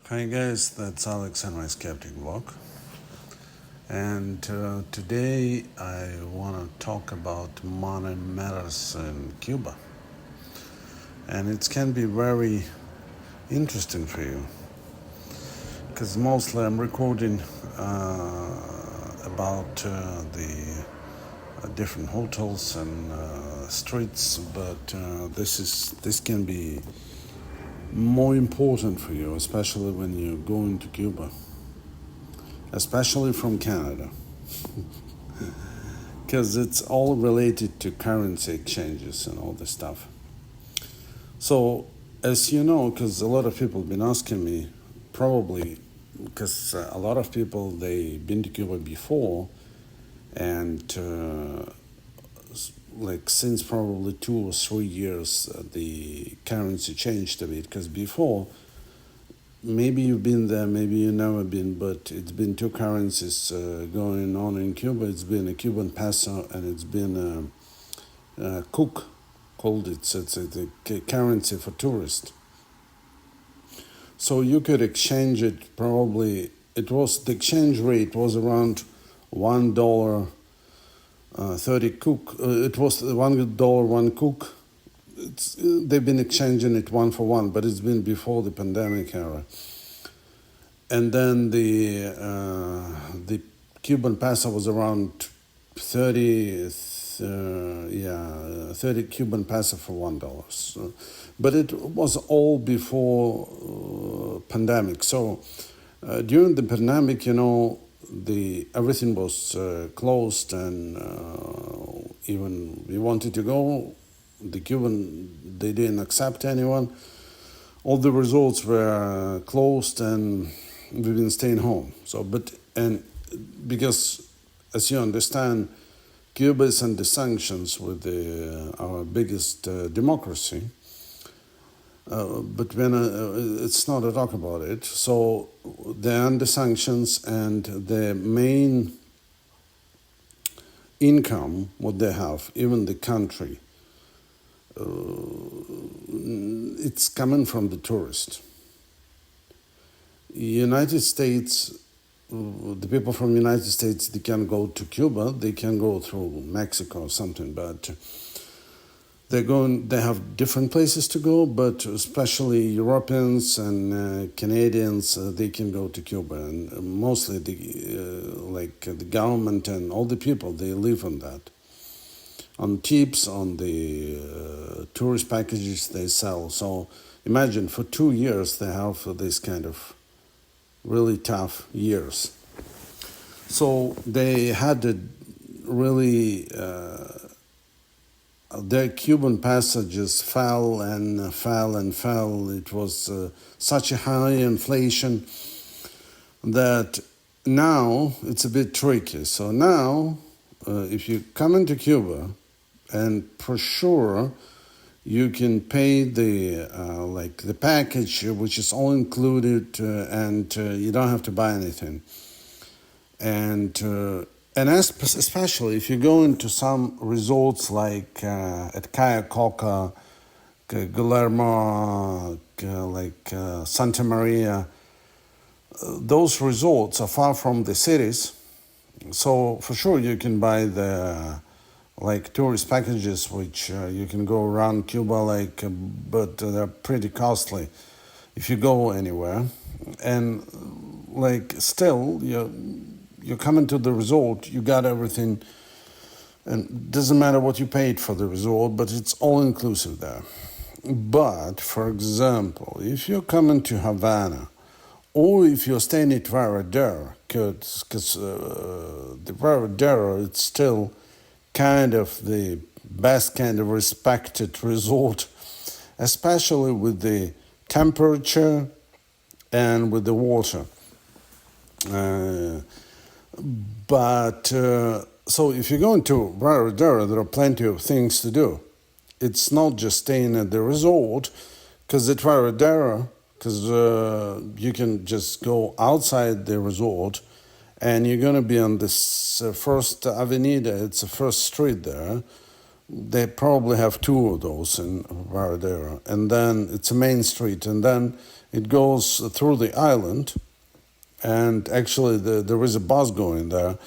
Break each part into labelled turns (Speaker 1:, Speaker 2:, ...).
Speaker 1: Hi guys, that's Alex and my skeptic walk. And today I want to talk about money matters in Cuba. And it can be very interesting for you because mostly I'm recording about the different hotels and streets, but this can be more important for you, especially when you're going to Cuba, especially from Canada, because it's all related to currency exchanges and all this stuff. So, as you know, because a lot of people have been asking me, probably because a lot of people they've been to Cuba before, and like since probably 2 or 3 years, the currency changed a bit. Because before, maybe you've been there, maybe you've never been, but it's been two currencies going on in Cuba. It's been a Cuban Peso and it's been a Cook, called it. So it's a currency for tourists. So you could exchange it probably. The exchange rate was around $1. 30 cook. It was $1 one cook. They've been exchanging it one for one, but it's been before the pandemic era. And then the Cuban peso was around 30 Cuban peso for $1. So, but it was all before pandemic. So during the pandemic, everything was closed, and even we wanted to go, they didn't accept anyone. All the resorts were closed, and we've been staying home. Because, as you understand, Cuba is under sanctions with our biggest democracy. But when it's not a talk about it, so they're under sanctions, and the main income, what they have, even the country, it's coming from the tourist. United States, the people from United States, they can go to Cuba, they can go through Mexico or something, but they have different places to go, but especially Europeans and Canadians, they can go to Cuba, and mostly the government and all the people, they live on that, on tips, on the tourist packages they sell. So imagine for 2 years they have this kind of really tough years. So they had a really their Cuban passages fell and fell and fell. It was such a high inflation that now it's a bit tricky. So now, if you come into Cuba, and for sure you can pay the package, which is all included, and you don't have to buy anything. And especially if you go into some resorts like at Cayo Coca, Guillermo, Santa Maria, those resorts are far from the cities. So for sure you can buy the tourist packages, which you can go around Cuba, but they're pretty costly if you go anywhere. And still, you come into the resort, you got everything, and it doesn't matter what you paid for the resort, but it's all inclusive there. But, for example, if you're coming to Havana, or if you're staying at Varadero, because the Varadero, it's still kind of the best kind of respected resort, especially with the temperature and with the water. So if you go into Varadero, there are plenty of things to do. It's not just staying at the resort, because at Varadero, you can just go outside the resort, and you're going to be on this first avenida. It's the first street there. They probably have two of those in Varadero, and then it's a main street, and then It goes through the island, and actually there is a bus going there.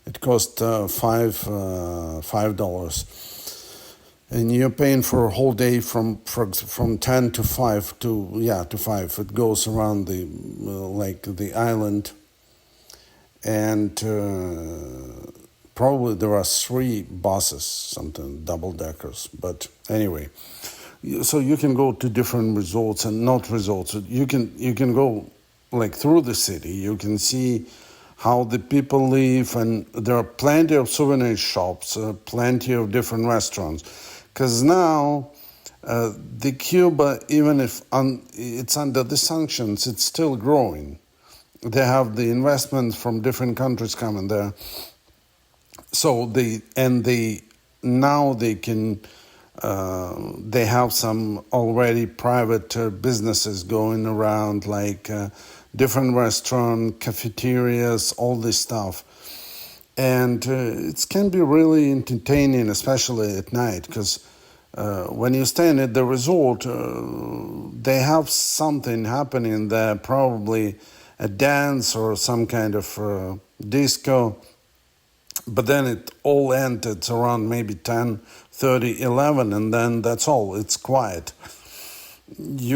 Speaker 1: It costs $5, and you're paying for a whole day from 10 to 5 to 5. It goes around the like the island, and probably there are 3 buses, something double deckers. But anyway, so you can go to different resorts and not resorts. You can go like through the city. You can see how the people live, and there are plenty of souvenir shops, plenty of different restaurants. Because now the Cuba, even if it's under the sanctions, it's still growing. They have the investments from different countries coming there. So now they can. They have some already private businesses going around, like different restaurants, cafeterias, all this stuff. And it can be really entertaining, especially at night, because when you're staying at the resort, they have something happening there, probably a dance or some kind of disco. But then it all ends around maybe 10, 30, 11, and then that's all. It's quiet.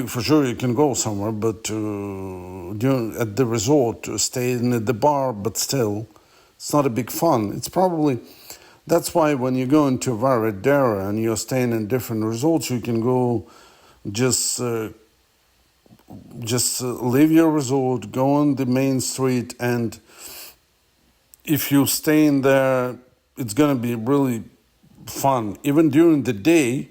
Speaker 1: For sure you can go somewhere, but at the resort, staying at the bar, but still, it's not a big fun. That's why when you go into Varadero and you're staying in different resorts, you can go just leave your resort, go on the main street, and if you stay in there, it's going to be really fun. Even during the day,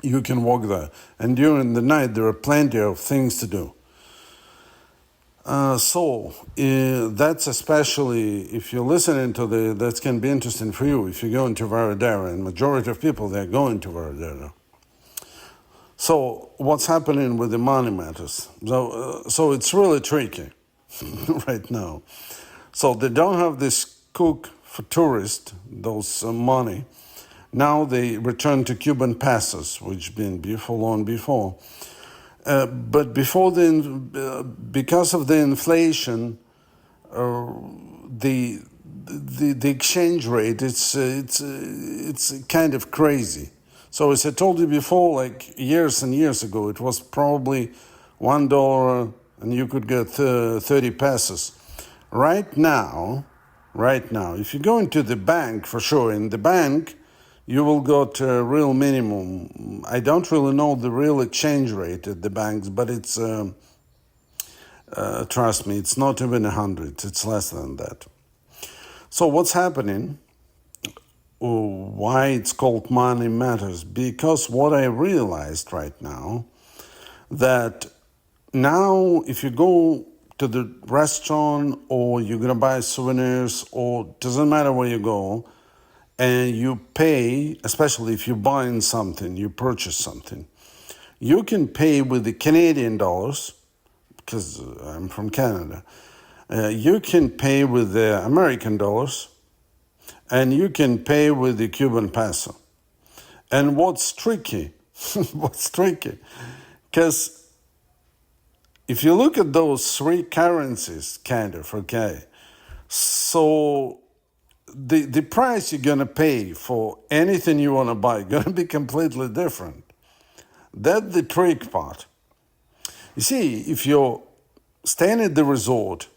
Speaker 1: you can walk there. And during the night, there are plenty of things to do. That's especially, if you're listening to that can be interesting for you if you go into Varadero, and majority of people, they're going to Varadero. So what's happening with the money matters? So it's really tricky right now. So they don't have this cook for tourists, those money. Now they return to Cuban pesos, which been long before. But because of the inflation, the exchange rate it's kind of crazy. So as I told you before, like years and years ago, it was probably $1 and you could get 30 pesos. Right now, if you go into the bank, for sure, in the bank, you will get a real minimum. I don't really know the real exchange rate at the banks, but it's, trust me, it's not even 100. It's less than that. So what's happening? Why it's called money matters? Because what I realized right now, that now if you go to the restaurant or you're going to buy souvenirs, or doesn't matter where you go, and you pay, especially if you're buying something, you purchase something, you can pay with the Canadian dollars, because I'm from Canada. You can pay with the American dollars, and you can pay with the Cuban peso. And what's tricky, because if you look at those 3 currencies, so the price you're going to pay for anything you want to buy going to be completely different. That's the trick part. You see, if you're staying at the resort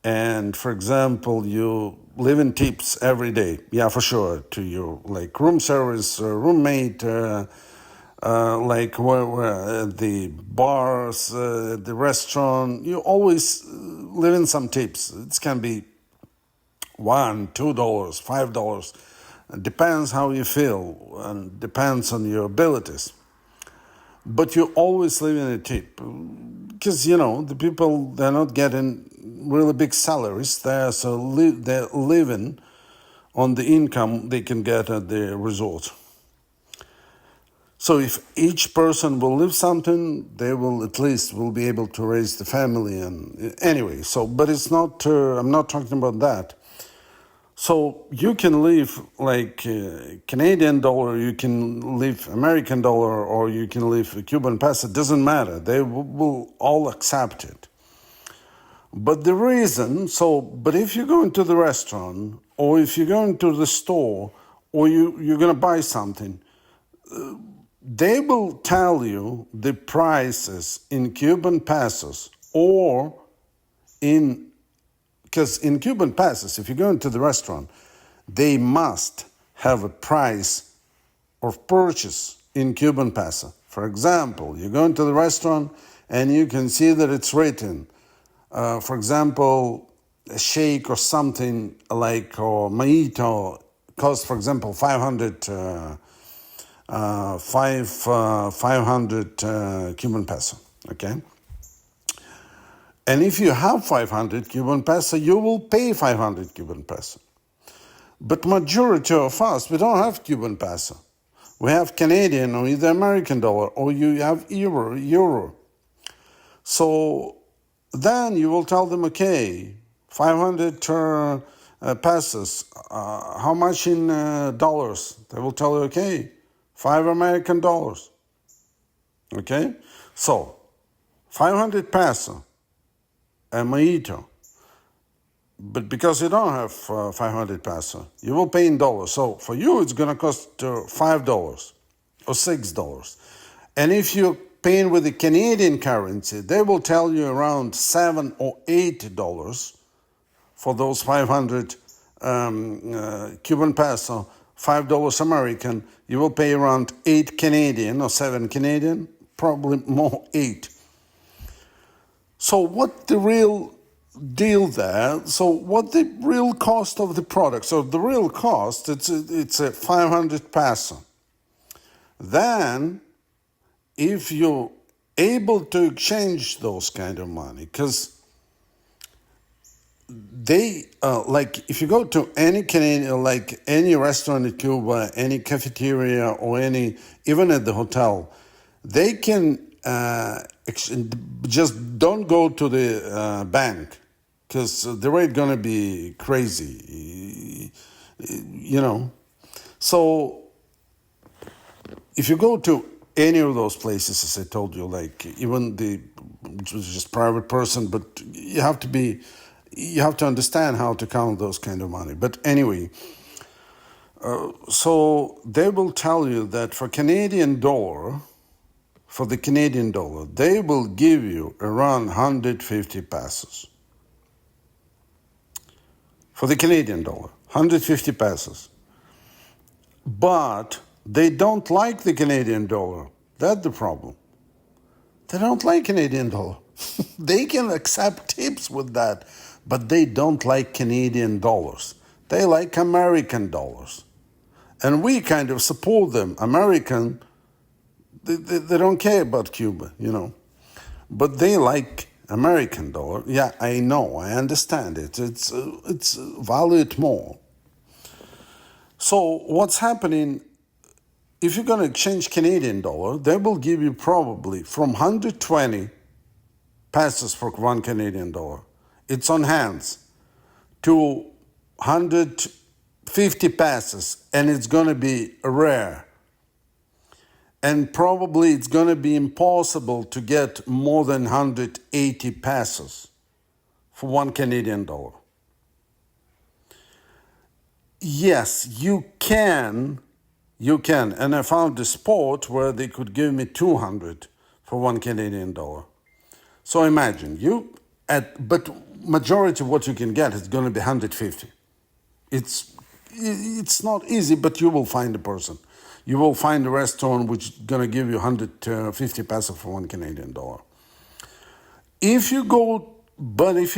Speaker 1: and, for example, you live in tips every day, yeah, for sure, to your like room service, roommate, like where the bars, the restaurant, you always live in some tips. It can be $1, $2, $5. It depends how you feel and depends on your abilities. But you always live in a tip because, the people, they're not getting really big salaries there, so they're living on the income they can get at the resort. So if each person will live something, they will at least will be able to raise the family. And anyway, but it's not, I'm not talking about that. So you can leave like Canadian dollar, you can leave American dollar, or you can leave Cuban peso. It doesn't matter. They will all accept it. But the reason, but if you go into the restaurant, or if you go into the store, or you're going to buy something, they will tell you the prices in Cuban pesos or because in Cuban pesos, if you go into the restaurant, they must have a price of purchase in Cuban peso. For example, you go into the restaurant and you can see that it's written, for example, a shake or something like, or mojito costs, for example, 500 Cuban peso, okay? And if you have 500 Cuban peso, you will pay 500 Cuban peso. But majority of us, we don't have Cuban peso. We have Canadian or either American dollar, or you have euro. So then you will tell them, okay, 500 pesos, how much in dollars? They will tell you, okay, 5 American dollars. Okay? So, 500 peso, a mojito. But because you don't have 500 peso, you will pay in dollars. So for you, it's going to cost $5 or $6. And if you're paying with the Canadian currency, they will tell you around $7 or $8 for those 500 Cuban peso, $5 American. You will pay around 8 Canadian or 7 Canadian, probably more 8. So what the real deal there? So what the real cost of the product? So the real cost, it's a 500 peso. Then, if you're able to exchange those kind of money, because they like if you go to any Canadian, like any restaurant in Cuba, any cafeteria, or any even at the hotel, they can just don't go to the bank, because the rate gonna be crazy, you know. So if you go to any of those places, as I told you, like even the just private person, but you have to understand how to count those kind of money. But anyway, so they will tell you that for the Canadian dollar, they will give you around 150 pesos. For the Canadian dollar, 150 pesos. But they don't like the Canadian dollar. That's the problem. They don't like Canadian dollar. They can accept tips with that, but they don't like Canadian dollars. They like American dollars. And we kind of support them. American, they don't care about Cuba, you know. But they like American dollar. Yeah, I know, I understand it. It's valued more. So what's happening, if you're going to exchange Canadian dollar, they will give you probably from 120 pesos for 1 Canadian dollar. It's on hands. To 150 pesos, and it's going to be rare. And probably it's going to be impossible to get more than 180 pesos for 1 Canadian dollar. Yes, you can, and I found a spot where they could give me 200 for 1 Canadian dollar. So imagine, but majority of what you can get is going to be 150. It's not easy, but you will find a person. You will find a restaurant which is going to give you 150 pesos for 1 Canadian dollar. If you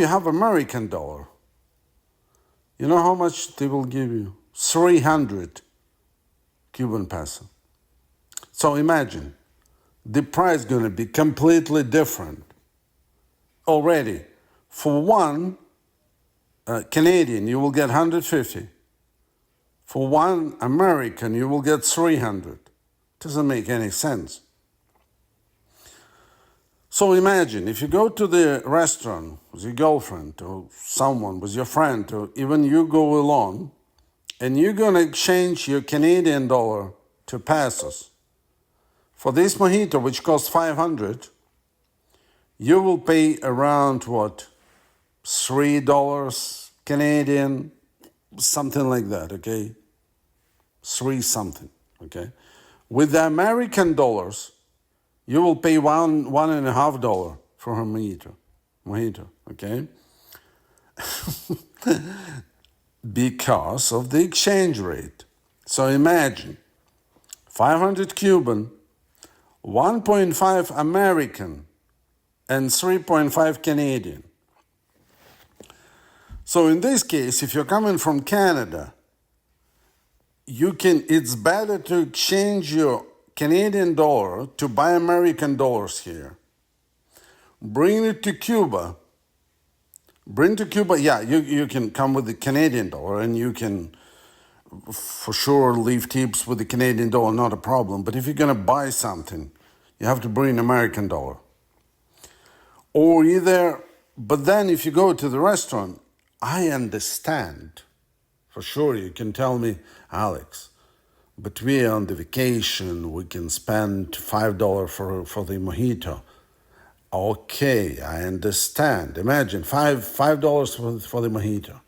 Speaker 1: have American dollar, you know how much they will give you? 300 Cuban peso. So imagine, the price is going to be completely different. Already, for 1 Canadian, you will get 150. For 1 American, you will get 300. Doesn't make any sense. So imagine if you go to the restaurant with your girlfriend or someone, with your friend, or even you go alone, and you're going to exchange your Canadian dollar to pesos. For this mojito, which costs 500, you will pay around what? $3 Canadian, something like that, okay? 3 something, okay? With the American dollars, you will pay $1.50 for a mojito, okay? Because of the exchange rate. So imagine 500 Cuban, 1.5 American, and 3.5 Canadian. So in this case, if you're coming from Canada, it's better to exchange your Canadian dollar to buy American dollars here. Bring it to Cuba. Yeah, you can come with the Canadian dollar and you can for sure leave tips with the Canadian dollar, not a problem. But if you're going to buy something, you have to bring American dollar. But then if you go to the restaurant, I understand. For sure, you can tell me, Alex, but we are on the vacation, we can spend $5 for the mojito. Okay, I understand. Imagine $5 for the mojito.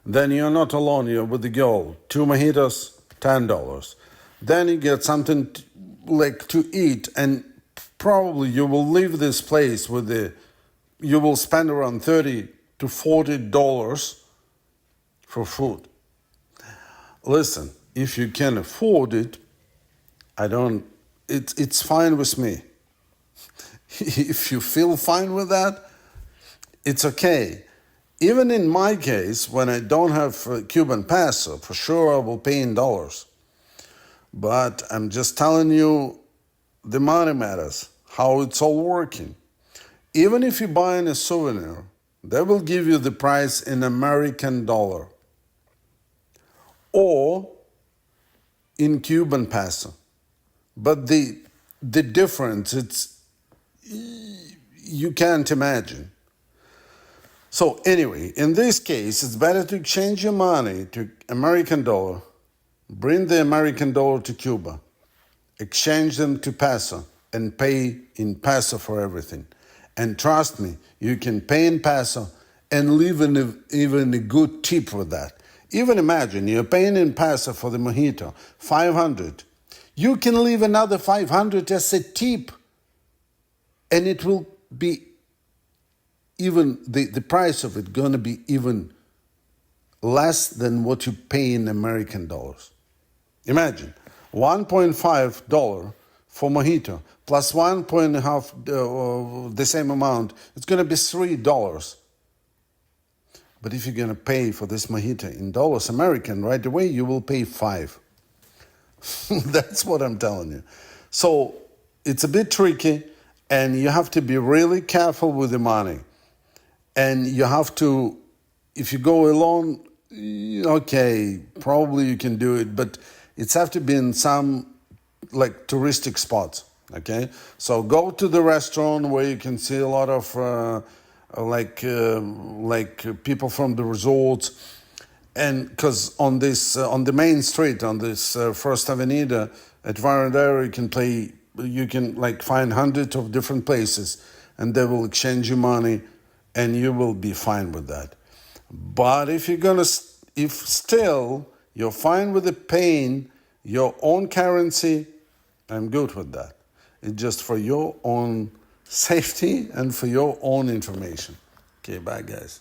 Speaker 1: Then you're not alone, you're with the girl. 2 mojitos, $10. Then you get something to eat, and probably you will leave this place you will spend around $30 to $40 for food. Listen, if you can afford it, it's fine with me. If you feel fine with that, it's okay. Even in my case, when I don't have Cuban Peso, for sure I will pay in dollars. But I'm just telling you, the money matters, how it's all working. Even if you're buying a souvenir, they will give you the price in American dollar or in Cuban Peso. But the difference, you can't imagine. So anyway, in this case, it's better to exchange your money to American dollar, bring the American dollar to Cuba, exchange them to peso, and pay in peso for everything. And trust me, you can pay in peso and leave even a good tip with that. Even imagine you're paying in peso for the mojito, 500. You can leave another 500 as a tip, and it will be even, the price of it going to be even less than what you pay in American dollars. Imagine, $1.5 for mojito plus 1.5 the same amount, it's going to be $3. But if you're going to pay for this mojito in dollars American right away, you will pay $5. That's what I'm telling you. So it's a bit tricky, and you have to be really careful with the money. And you have to, if you go alone, okay, probably you can do it, but it's have to be in some like touristic spots, okay? So go to the restaurant where you can see a lot of people from the resorts, and because on the main street, on this First Avenida at Varadero, you can find hundreds of different places, and they will exchange you money, and you will be fine with that. But if still you're fine with the paying your own currency, I'm good with that. It's just for your own safety and for your own information. Okay, bye guys.